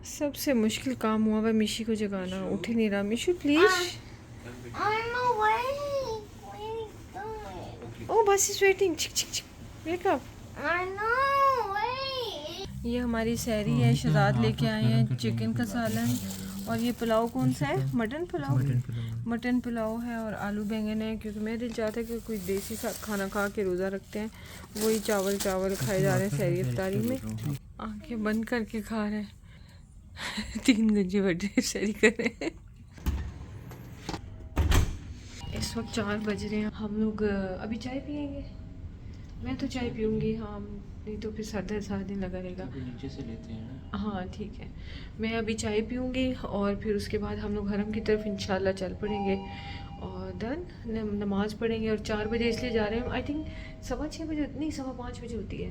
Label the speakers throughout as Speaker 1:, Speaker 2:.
Speaker 1: सबसे मुश्किल काम हुआ वह मिशी को जगाना। उठ ही नहीं रहा। मिशु प्लीज। ओ बस इज वेटिंग। चिक चिक चिक वेक अप। ये हमारी सहरी है। शहजाद लेके आए हैं चिकन का सालन। और ये पुलाव कौन सा है? मटन पुलाव। मटन पुलाव है और आलू बैंगन है, क्योंकि मेरा दिल चाहता है कि कोई देसी सा खाना खा के रोज़ा रखते हैं। वही चावल चावल खाए जा रहे हैं सहरी इफ्तारी में। आंखें बंद करके खा रहे हैं। 3 गंजे बजे सहरी कर रहे हैं। इस वक्त 4 बज रहे हैं। हम लोग अभी चाय पियेंगे। मैं तो चाय पीऊँगी, हाँ, नहीं तो फिर सारा दिन लगा रहेगा।
Speaker 2: नीचे से लेते हैं ना।
Speaker 1: हाँ ठीक है, मैं अभी चाय पीऊँगी और फिर उसके बाद हम लोग हरम की तरफ इंशाल्लाह चल पड़ेंगे और देन नमाज़ पढ़ेंगे। और 4 बजे इसलिए जा रहे हैं, आई थिंक 6:15 बजे, नहीं 5:15 बजे होती है।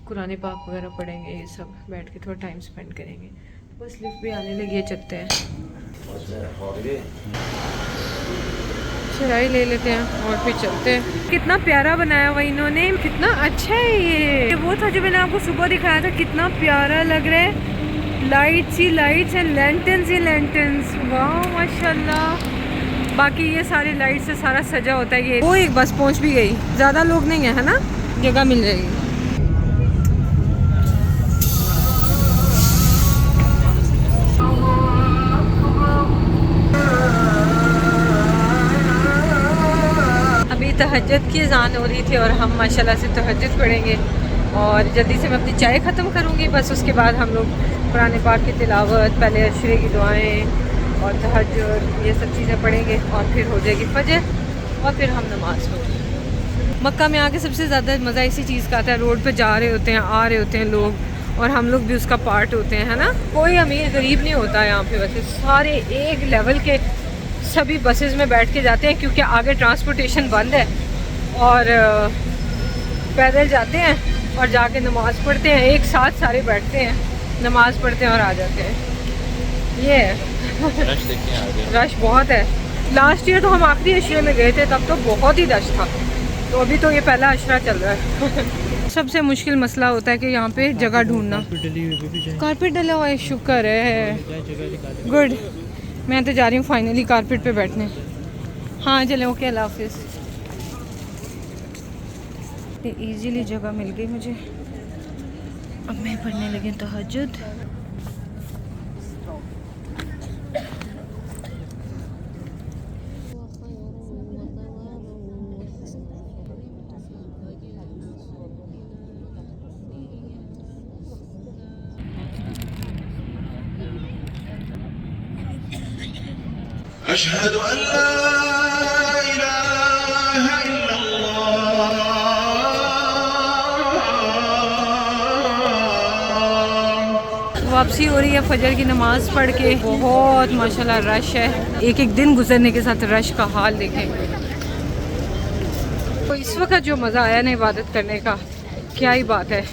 Speaker 1: कुरान पाक वगैरह पढ़ेंगे, ये सब बैठ के थोड़ा टाइम स्पेंड करेंगे। तो बस लिफ्ट भी आने लगी है, चलते हैं। चाय ले लेते हैं और फिर चलते हैं। कितना प्यारा बनाया हुआ इन्होंने, कितना अच्छा है ये। वो था जो मैंने आपको सुबह दिखाया था, कितना प्यारा लग रहा है। Lights he lights and lanterns he lanterns. वाह माशाल्लाह। बाकी ये सारी लाइट से सारा सजा होता है। ये वो एक बस पहुंच भी गई, ज़्यादा लोग नहीं है ना, जगह मिल जाएगी। तहज्जुद की अज़ान हो रही थी और हम माशाल्लाह से तहज्जुद पढ़ेंगे और जल्दी से मैं अपनी चाय ख़त्म करूँगी। बस उसके बाद हम लोग कुरान पाक की तिलावत, पहले अशरे की दुआएं और तहज्जुद, ये सब चीज़ें पढ़ेंगे और फिर हो जाएगी फजर और फिर हम नमाज़ पढ़ेंगे। मक्का में आके सबसे ज़्यादा मज़ा इसी चीज़ का आता है। रोड पर जा रहे होते हैं, आ रहे होते हैं लोग और हम लोग भी उसका पार्ट होते हैं, है ना। कोई अमीर गरीब नहीं होता यहाँ पे, वैसे सारे एक लेवल के सभी बसेस में बैठ के जाते हैं, क्योंकि आगे ट्रांसपोर्टेशन बंद है और पैदल जाते हैं और जाके नमाज़ पढ़ते हैं। एक साथ सारे बैठते हैं, नमाज़ पढ़ते हैं और आ जाते हैं। ये है
Speaker 2: रश देखिए आगे,
Speaker 1: रश बहुत है। लास्ट ईयर तो हम आखिरी अशरे में गए थे, तब तो बहुत ही रश था। तो अभी तो ये पहला अशरा चल रहा है। सबसे मुश्किल मसला होता है कि यहाँ पे जगह ढूंढना। कारपेट डला हुआ है, शुक्र है, गुड। मैं तो जा रही हूँ फाइनली कारपेट पे बैठने। हाँ चले, ओके, अल्लाह हाफिज़। इजीली जगह मिल गई मुझे। अब मैं पढ़ने लगी तहज्जुद।
Speaker 3: अशहदु अल्ला इलाहा इल्लल्लाह।
Speaker 1: वापसी हो रही है फजर की नमाज़ पढ़ के। बहुत माशाल्लाह रश है। एक एक दिन गुजरने के साथ रश का हाल देखें। तो इस वक्त जो मज़ा आया ना इबादत करने का, क्या ही बात है।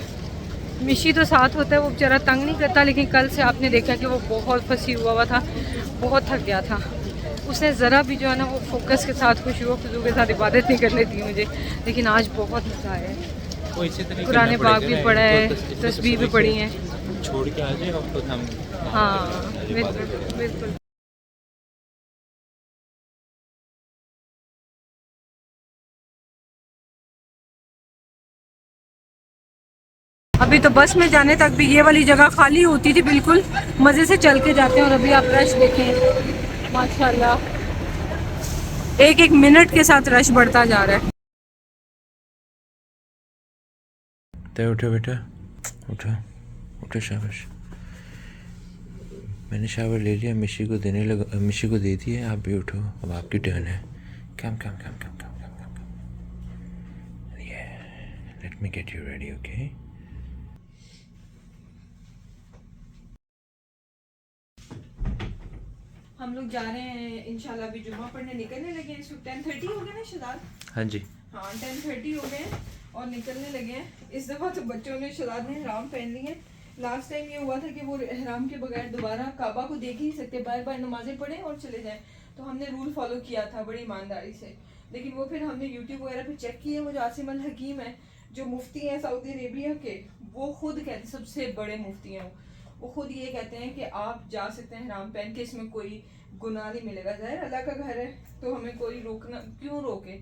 Speaker 1: मिशी तो साथ होता है, वो बेचारा तंग नहीं करता, लेकिन कल से आपने देखा कि वो बहुत फंसी हुआ था, बहुत थक गया था। उसने ज़रा भी जो है ना वो फोकस के साथ, खुशबू खुशबू के साथ इबादत नहीं करने दी मुझे। लेकिन आज बहुत मज़ा आया है। कुरान पाक भी पढ़ा है, तस्बीह भी पढ़ी है।
Speaker 2: छोड़ के आ जाए और हम।
Speaker 1: हाँ बिल्कुल बिल्कुल। अभी तो बस में जाने तक भी ये वाली जगह खाली होती थी बिल्कुल, मज़े से चल के जाते हैं। और अभी आप रश देखें माशाल्लाह, एक एक मिनट के साथ रश बढ़ता जा रहा है।
Speaker 2: उठो बेटा, उठो उठो, शाबाश। मैंने शावर ले लिया, मिशी को देने लगा, मिशी को दे दी है। आप भी उठो, अब आपकी टर्न है। कम कम कम कम कम कम कम कम। ये let me get you ready, okay.
Speaker 1: हम लोग जा रहे हैं इंशाल्लाह, अभी जुम्मा पढ़ने निकलने लगे हैं। 10:30 हो गए ना शहजाद?
Speaker 2: हाँ जी,
Speaker 1: हाँ 10:30 हो गए हैं और निकलने लगे हैं। इस दफ़ा तो बच्चों ने, शहजाद ने हराम पहन लिए। लास्ट टाइम ये हुआ था कि वो हराम के बगैर दोबारा काबा को देख ही सकते, बार बार नमाजें पढ़ें और चले जाएं। तो हमने रूल फॉलो किया था बड़ी ईमानदारी से। लेकिन वो फिर हमने यूट्यूब वगैरह पे चेक किया। वो जो आसिम अल हकीम है, जो मुफ्ती हैं सऊदी अरेबिया के, वो खुद कहते सबसे बड़े मुफ्ती हैं। वो खुद ये कहते हैं कि आप जा सकते हैं हराम पहन के, इसमें कोई गुनाह नहीं मिलेगा। ज़ाहिर अल्लाह का घर है तो हमें कोई रोकना क्यों रोके।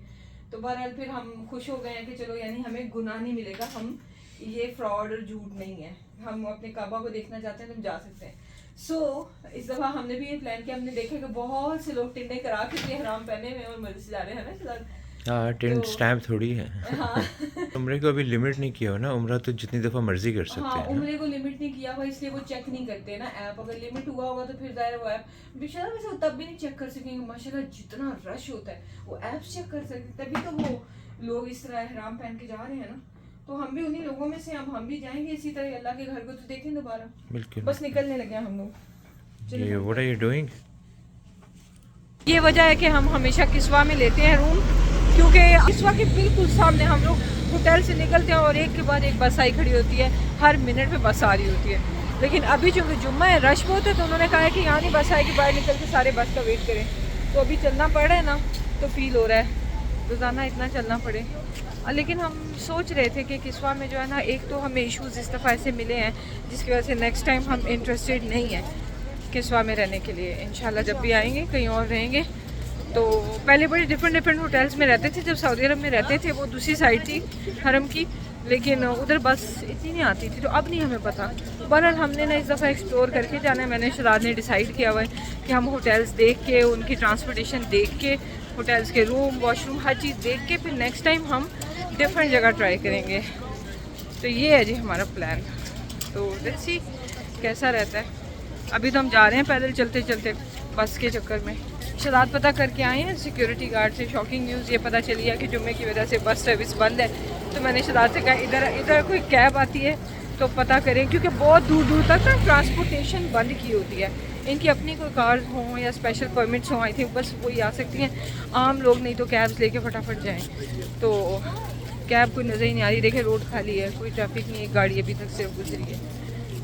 Speaker 1: तो बहरहाल फिर हम खुश हो गए हैं कि चलो यानी हमें गुनाह नहीं मिलेगा, हम ये फ्रॉड और झूठ नहीं है, हम अपने काबा को देखना चाहते हैं तो हम जा सकते हैं। इस दफ़ा हमने भी ये प्लान किया, हमने देखा कि बहुत से लोग टिंडे करा के हराम पहने में और मजे से जा रहे हैं ना।
Speaker 2: हाँ, टेंट स्टैम्प थोड़ी है।
Speaker 1: हाँ
Speaker 2: उम्रे को अभी लिमिट नहीं किया हो ना, उम्रा तो जितनी दफ़ा मर्जी कर सकते
Speaker 1: हाँ,
Speaker 2: हैं।
Speaker 1: उम्रे को लिमिट नहीं किया हुआ इसलिए वो चेक नहीं करते ना ऐप। अगर लिमिट हुआ होगा तो फिर ज़ाहिर वो ऐप बेचारा वैसे तब भी नहीं चेक कर सकेंगे। माशाल्लाह जितना रश होता है वो ऐप चेक कर सकते, तभी तो वो लोग इस तरह हराम पहन के जा रहे हैं ना। तो हम भी उन्हीं लोगों में से, अब हम भी जाएंगे इसी तरह अल्लाह के घर को तो देखें दोबारा।
Speaker 2: बिल्कुल,
Speaker 1: बस निकलने लगे हम लोग।
Speaker 2: ये व्हाट आर यू डूइंग?
Speaker 1: ये वजह है कि हम हमेशा किस्वा में लेते हैं रूम, क्योंकि किस्वा के बिल्कुल सामने हम लोग होटल से निकलते हैं और एक के बाद एक बस आई खड़ी होती है, हर मिनट में बस आ रही होती है। लेकिन अभी चूँकि जुम्मा है, रश बहुत है, तो उन्होंने कहा है कि यहाँ नहीं बस आएगी, बाहर निकल के सारे बस का वेट करें। तो अभी चलना पड़ रहा है ना, तो फील हो रहा है रोज़ाना इतना चलना पड़े। लेकिन हम सोच रहे थे कि किस्वा में जो है ना, एक तो हमें इश्यूज़ इस दफ़ा ऐसे मिले हैं जिसकी वजह से नेक्स्ट टाइम हम इंटरेस्टेड नहीं हैं किस्वा में रहने के लिए। इंशाल्लाह जब भी आएंगे कहीं और रहेंगे। तो पहले बड़े डिफरेंट होटल्स में रहते थे, जब सऊदी अरब में रहते थे, वो दूसरी साइड थी हरम की, लेकिन उधर बस इतनी नहीं आती थी, तो अब नहीं हमें पता। बहरहाल हमने ना इस दफ़ा एक्सप्लोर करके जाना है। मैंने शराद ने डिसाइड किया हुआ है कि हम होटल्स देख के, उनकी ट्रांसपोर्टेशन देख के, होटल्स के रूम वॉशरूम हर चीज़ देख के फिर नेक्स्ट टाइम हम डिफरेंट जगह ट्राई करेंगे। तो ये है जी हमारा प्लान। तो लेट्स सी कैसा रहता है। अभी तो हम जा रहे हैं पैदल चलते चलते बस के चक्कर में। शराद पता करके आए हैं सिक्योरिटी गार्ड से। शॉकिंग न्यूज़ ये पता चली है कि जुम्मे की वजह से बस सर्विस बंद है। तो मैंने शराद से कहा इधर कोई कैब आती है तो पता करें, क्योंकि बहुत दूर दूर तक ना ट्रांसपोर्टेशन बंद की होती है। इनकी अपनी कोई कार्स हों या स्पेशल परमिट्स हों, आई थिंक बस वही आ सकती हैं, आम लोग नहीं तो कैब्स लेके फटाफट जाएं। तो कैब कोई नज़र ही नहीं आ रही। देखें रोड खाली है, कोई ट्रैफिक नहीं, एक गाड़ी अभी तक सिर्फ गुजरी है।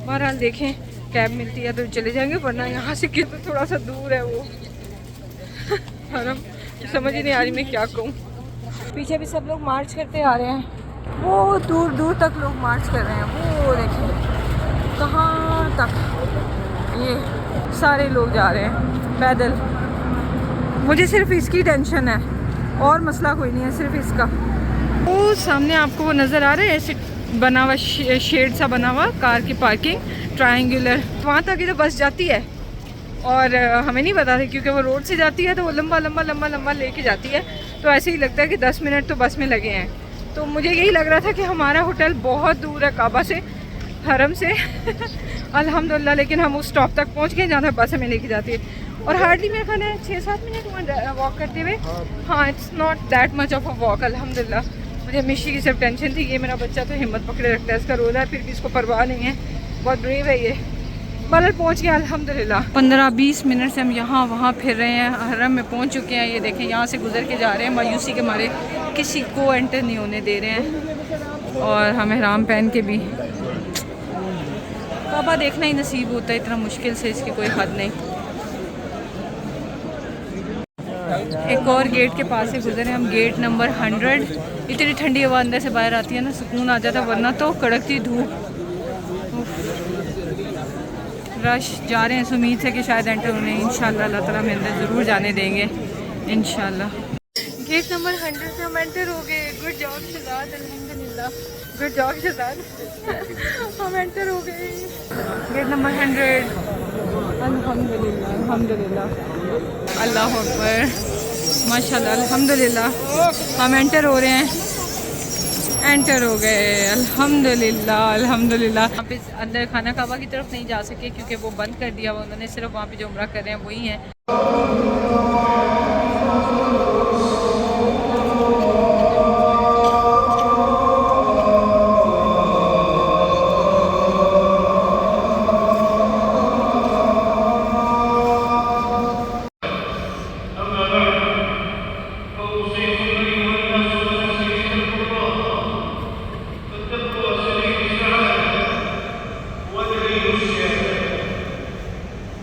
Speaker 1: बहरहाल देखें कैब मिलती है तो चले जाएंगे, वरना यहाँ से तो थोड़ा सा दूर है वो हरम, समझ ही नहीं आ रही मैं क्या कहूँ। पीछे भी सब लोग मार्च करते आ रहे हैं, वो दूर दूर तक लोग मार्च कर रहे हैं। वो देखिए कहाँ तक ये सारे लोग जा रहे हैं पैदल। मुझे सिर्फ इसकी टेंशन है और मसला कोई नहीं है, सिर्फ इसका। वो सामने आपको वो नज़र आ रहा है ऐसे बना हुआ शेड सा बना हुआ, कार की पार्किंग ट्रायंगुलर, वहाँ तक ही तो बस जाती है। और हमें नहीं पता था क्योंकि वो रोड से जाती है तो वो लंबा लंबा लंबा लंबा लेके जाती है, तो ऐसे ही लगता है कि 10 मिनट तो बस में लगे हैं। तो मुझे यही लग रहा था कि हमारा होटल बहुत दूर है काबा से, हरम से अल्हम्दुलिल्लाह, लेकिन हम उस स्टॉप तक पहुंच गए जहाँ तक बस हमें लेके जाती है। और हार्डली मेरे ख्याल है 6-7 मिनट वॉक करते हुए। हाँ, it's not that much of a walk अल्हम्दुलिल्लाह। मुझे मिशी की सिर्फ टेंशन थी, ये मेरा बच्चा तो हिम्मत पकड़े रखता है, इसका रोज़ा है फिर भी इसको परवाह नहीं है, बहुत ब्रेव है ये। बलर पहुंच गया अल्हम्दुलिल्लाह। 15-20 मिनट से हम यहाँ वहाँ फिर रहे हैं, हरम में पहुँच चुके हैं। ये देखें यहाँ से गुजर के जा रहे हैं, मायूसी के मारे किसी को एंटर नहीं होने दे रहे हैं। और हम हराम पहन के भी काबा देखना ही नसीब होता है इतना मुश्किल से, इसकी कोई हद नहीं। एक और गेट के पास से गुजरे हम, गेट नंबर 100। इतनी ठंडी हवा अंदर से बाहर आती है ना, सुकून आ जाता, वरना तो कड़कती धूप। रश जा रहे हैं इस उम्मीद से कि शायद एंटर होने, इंशाल्लाह अल्लाह ताला हमें अंदर ज़रूर जाने देंगे इंशाल्लाह। गेट नंबर 100 से हम एंटर हो गए। गुड जॉब शहजाद, अल्हम्दुलिल्लाह, गुड जॉब शहजाद हम एंटर हो गए गेट नंबर 100। अल्हम्दुलिल्लाह अल्हम्दुलिल्लाह, अल्लाह अकबर, माशाल्लाह अल्हम्दुलिल्लाह। हम एंटर हो रहे हैं, एंटर हो गए अल्हम्दुलिल्लाह अल्हम्दुलिल्लाह। यहाँ पे अंदर खाना काबा की तरफ नहीं जा सके क्योंकि वो बंद कर दिया हुआ उन्होंने, सिर्फ वहाँ पे जो उम्रा कर रहे हैं वही हैं।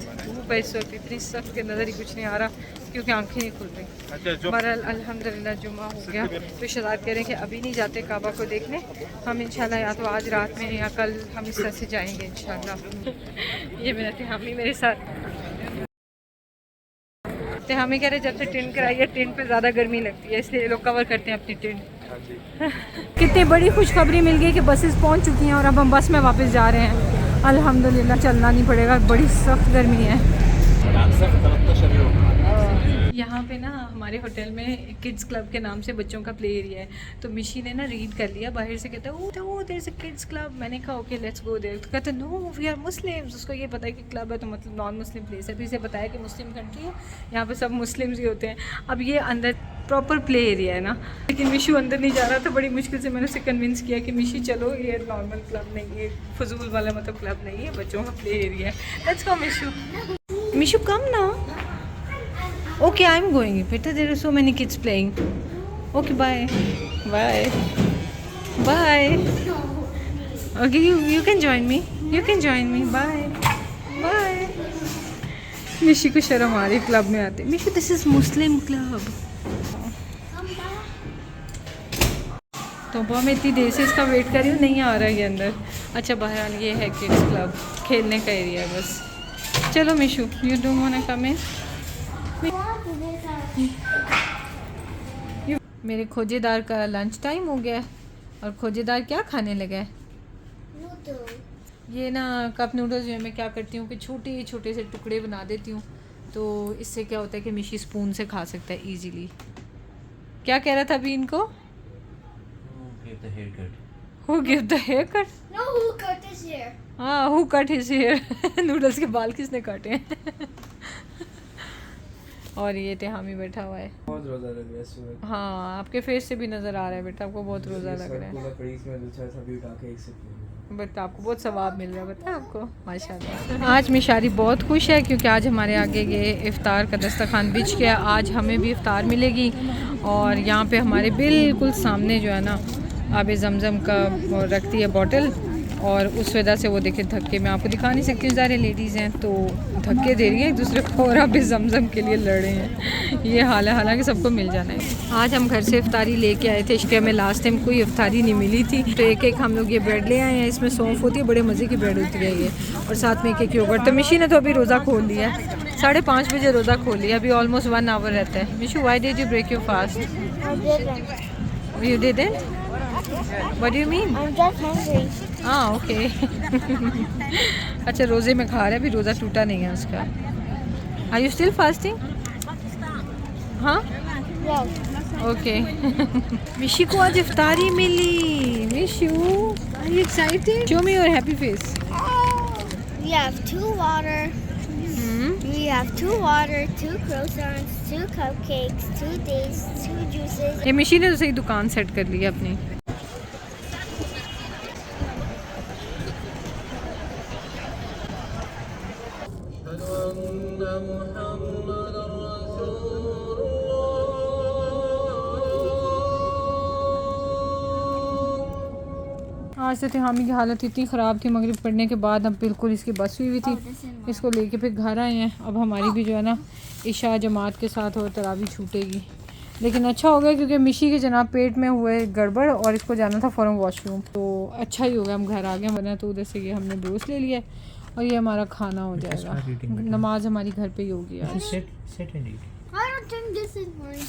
Speaker 1: धूप है इस वक्त इतनी सख्त कि नज़र ही कुछ नहीं आ रहा क्योंकि आंखें नहीं खुल रही। बहरहाल अल्हम्दुलिल्लाह जुमा हो गया। तो शहजाद कह रहे हैं कि अभी नहीं जाते काबा को देखने, हम इंशाल्लाह या तो आज रात में या कल हम इस तरह से जाएंगे इंशाल्लाह। ये मेरा तिहामी मेरे साथ। तिहामी कह रहे जब से टेंट कराई है टेंट पे ज़्यादा गर्मी लगती है इसलिए लोग कवर करते हैं अपनी टेंट। कितनी बड़ी खुशखबरी मिल गई कि बसेस पहुंच चुकी हैं और अब हम बस में वापस जा रहे हैं। अल्हम्दुलिल्लाह चलना नहीं पड़ेगा, बड़ी सख्त गर्मी है। यहाँ पे ना हमारे होटल में किड्स क्लब के नाम से बच्चों का प्ले एरिया है। तो मिशी ने ना रीड कर लिया, बाहर से कहता है oh there is a kids club. मैंने कहा ओके लेट्स गो देयर। तो कहता है नो वी आर मुस्लिम्स। उसको ये पता है कि क्लब है तो मतलब नॉन मुस्लिम प्लेस है। फिर इसे बताया कि मुस्लिम कंट्री है, यहाँ पे सब मुस्लिम्स ही होते हैं। अब ये अंदर प्रॉपर प्ले एरिया है ना, लेकिन मिशू अंदर नहीं जा रहा था। बड़ी मुश्किल से मैंने उसे कन्विंस किया कि मिशी चलो, ये नॉर्मल क्लब नहीं, ये फजूल वाला मतलब क्लब नहीं है, बच्चों का प्ले एरिया है। Let's go Mishu. Mishu come ना। Okay, I'm going. Peter, there are so many kids playing. Okay, bye. Bye. Bye. Okay, you can join me. You can join me. Bye. Bye. मिशी को शर्म आ रही क्लब में आते। मिशी, this is Muslim club. तो मैं इतनी देर से इसका वेट कर रही हूँ, नहीं आ रहा है ये अंदर। अच्छा बहरहाल ये है किड्स क्लब, खेलने का एरिया है बस। चलो Mishu, you don't wanna come in? मेरे खोजेदार का लंच टाइम हो गया और खोजेदार क्या खाने लगा है? ये ना कप नूडल्स जो है मैं क्या करती हूँ कि छोटे छोटे से टुकड़े बना देती हूँ, तो इससे क्या होता है कि मिशी स्पून से खा सकता है इजीली। क्या कह रहा था अभी इनको? Who gave the haircut?
Speaker 4: No, who cut his hair?
Speaker 1: हाँ, who cut his hair? Noodles के बाल किसने काटे हैं? और ये तिहामी बैठा हुआ है।
Speaker 5: बहुत रोज़ा लग रहा है सुबह।
Speaker 1: हाँ, आपके फेस से भी नज़र आ रहा है बेटा, आपको बहुत रोज़ा लग रहा है। बट आपको बहुत सवाब मिल रहा है, पता है आपको, माशाल्लाह। आज मिशारी बहुत खुश है क्योंकि आज हमारे आगे ये इफ़्तार का दस्तरखान बिछ गया। आज हमें भी इफ़्तार मिलेगी और यहाँ पे हमारे बिल्कुल सामने जो है ना आब ज़मज़म का रखती है बॉटल, और उस वजह से वो देखे धक्के, मैं आपको दिखा नहीं सकती हूँ, सारे लेडीज़ हैं तो धक्के दे रही हैं एक दूसरे को और अब ज़मज़म के लिए लड़ रहे हैं। ये हाल है, हालांकि सबको मिल जाना है। आज हम घर से इफ्तारी लेके आए थे, इसलिए हमें लास्ट टाइम कोई इफ्तारी नहीं मिली थी, तो एक एक हम लोग ये ब्रेड ले आए हैं। इसमें सौंफ होती है, बड़े मज़े की ब्रेड होती है ये, और साथ में एक एक योगर्ट। तो मिशी ने तो अभी रोज़ा खोल लिया है, 5:30 बजे रोज़ा खोल लिया, अभी ऑलमोस्ट 1 आवर रहता है। Mishu, why did you break your fast? You didn't? What do you mean?
Speaker 4: I'm just hungry.
Speaker 1: हाँ ओके। अच्छा रोज़े में खा रहा है, अभी रोज़ा टूटा नहीं है उसका। Are you still fasting? हाँ
Speaker 4: Yes.
Speaker 1: ओके। मिशी को आज इफ्तारी मिली। Mishu, are you excited? Show me your happy face.
Speaker 4: We have 2 water. We have 2 water, 2 croissants, 2 cupcakes, 2 dates, 2 juices.
Speaker 1: ये मिशी ने तो सही दुकान सेट कर ली है अपनी। आज से तिहामी की हालत इतनी ख़राब थी मगरिब पढ़ने के बाद, अब बिल्कुल इसकी बस हुई थी, इसको लेके फिर घर आए हैं। अब हमारी भी जो है ना इशा जमात के साथ और तरावी छूटेगी, लेकिन अच्छा हो गया क्योंकि मिशी के जनाब पेट में हुए गड़बड़ और इसको जाना था फ़ौरन वॉशरूम, तो अच्छा ही हो गया हम घर आ गए, वरना तो उधर से ये हमने दोस्त ले लिया और ये हमारा खाना हो जाएगा। नमाज हमारी घर पे ही होगी आज।
Speaker 4: I don't think this is mine.